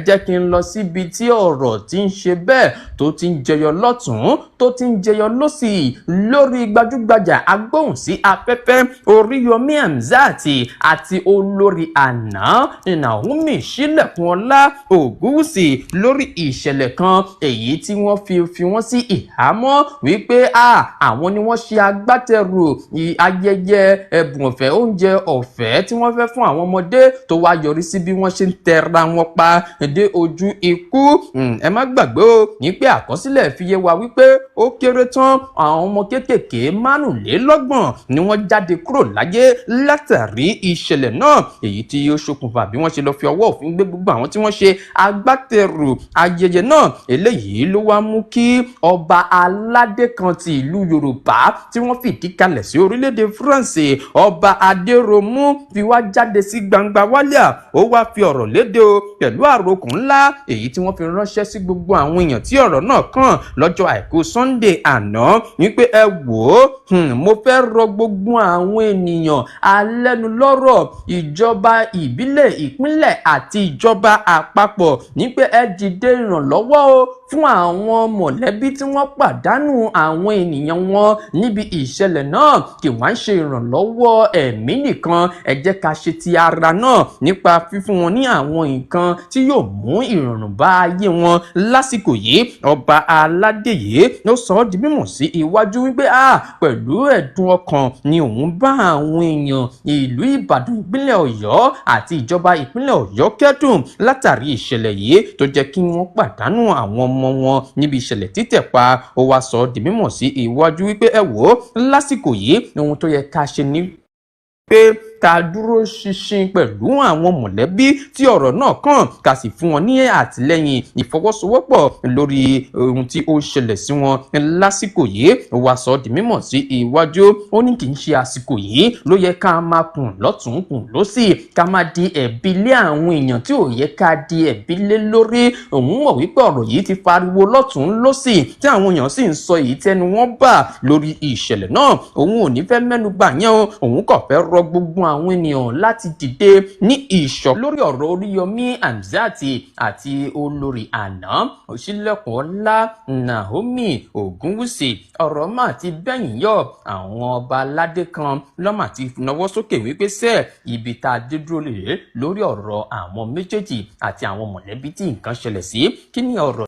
jẹ́ kí n lọ síbi tí ọ̀rọ̀ ti ń ṣe bẹ́ẹ̀ tó ti ń jẹyọ lọ́tún tó ti ń jẹyọ lọ́sì lórí gbajúgbajà agbóhùn sí afẹ́fẹ́ Oríyọmí Hamzat àti olórí àná Naomi Sílẹ̀kùnọlá Ògúnwùsì lórí ìṣẹ̀lẹ̀ kan èyí tí wọ́n fi wọ́n sí ìhámọ́ wípé àwọn ni wọ́n ṣe agbátẹrù ayẹyẹ ẹ̀bùn ọ̀fẹ́ oúnjẹ ọ̀fẹ́ tí wọ́n fẹ́ fún àwọn ọmọdé tó wá yọrí sí bí wọ́n ṣe ń tẹra wọn pa dé ojú ikú. Ẹ má gbàgbé o ní pé àkọsílẹ̀ fi yé wa wípé ó kéré tán àwọn ọmọ kéékèèké 25 ni wọ́n jáde kúrò láyé látàrí ìṣẹ̀lẹ̀ náà èyí tí ó ṣokùnfà bí wọ́n ṣe lọ fi ọwọ́ òfin gbé gbogbo àwọn tí wọ́n ṣe agbátẹrù ayẹyẹ náà. Eléyìí ló wá mú kí ọba aládé kan ti ìlú Yorùbá tí wọ́n fìdí kalẹ̀ sí orílẹ̀-èdè France ọba Adéròmú fi wá jáde sí gbangba wálíà ó wá fi ọ̀rọ̀ léde o pẹ̀lú àròkùn ńlá èyí tí wọ́n fi ránṣẹ́ sí gbogbo àwọn èèyàn tí ọ̀rọ̀ náà kàn lọ́jọ́ àìkú Sunday àná wípé ẹ wò ó mo fẹ́ rọ gbogbo àwọn ènìyàn alẹ́nulọ́rọ̀ ìjọba ìbílẹ̀ ìpínlẹ̀ àti ìjọba àpapọ̀ ní pé ẹ dìde ìrànlọ́wọ́ o fún àwọn mọ̀lẹ́bí tí wọ́n pàdánù àwọn ènìyàn wọn níbi ìṣẹ̀lẹ̀ náà kí wọ́n ṣe ìrànlọ́wọ́ ẹ̀mí nìkan ẹ jẹ́ ká ṣe ti ara náà nípa fífún wọn ní àwọn nǹkan tí yóò mú ìrọ̀rùn bá ayé wọn lásìkò yìí. Ọba aládé yìí ló sọ ọ́ di mímọ̀ sí iwájú wípé pẹ̀lú ẹ̀dùn ọkàn ni òun bá àwọn èèyàn ìlú Ìbàdàn ìpínlẹ̀ Ọ̀yọ́ àti ìjọba ìpínlẹ̀ Ọ̀yọ́ kẹ́dùn látàrí ìṣẹ̀lẹ̀ yìí tó jẹ́ kí wọ́n pàdánù àwọn ọmọ wọn níbi ìṣẹ̀lẹ̀ títẹ̀ pa. Ó wá sọ ọ́ di mímọ̀ sí iwájú wípé ẹ wò ó lásìkò yìí ohun tó yẹ ká ṣe ní pé ká dúró ṣinṣin pẹ̀lú àwọn mọ̀lẹ́bí tí ọ̀rọ̀ náà kàn ká sì fún wọn ní àtìlẹ́yìn ìfọwọ́sowọ́pọ̀ lórí ohun tí ó ṣẹlẹ̀ sí wọn lásìkò yìí. Ó wá sọ di mímọ̀ sí iwájú ó ní kì í ṣe àsìkò yìí ló yẹ ká máa kùn lọ́tún kùn lósì ká máa di ẹ̀bi lé àwọn èèyàn tí ò yẹ ká di ẹ̀bi lé lórí. Òun mọ̀ wípé ọ̀rọ̀ yìí ti fariwo lọ́tún lósì tí àwọn èèyàn sì ń sọ èyí tẹnu wọn bà lórí ìṣẹ̀lẹ̀ náà. Òun ò ní fẹ́ mẹ́nu bà yẹn o òun kàn fẹ́ rọ gbogbo àwọn ènìyàn láti dìde ní ìṣọ̀ lórí ọ̀rọ̀ Oríyọmí Hamzat àti olórí àná Sílẹ̀kùnọlá Naomi Ògúnwùsì. Ọ̀rọ̀ mà ti bẹ́yìn yọ àwọn ọba aládé kan lọ́mà ti nawọ́ sókè wípé sẹ́ẹ̀ ibi tá a dé dúró lè lórí ọ̀rọ̀ àwọn méjèèjì àti àwọn mọ̀lẹ́bí tí nǹkan ṣẹlẹ̀ sí. Kí ni ọ̀rọ̀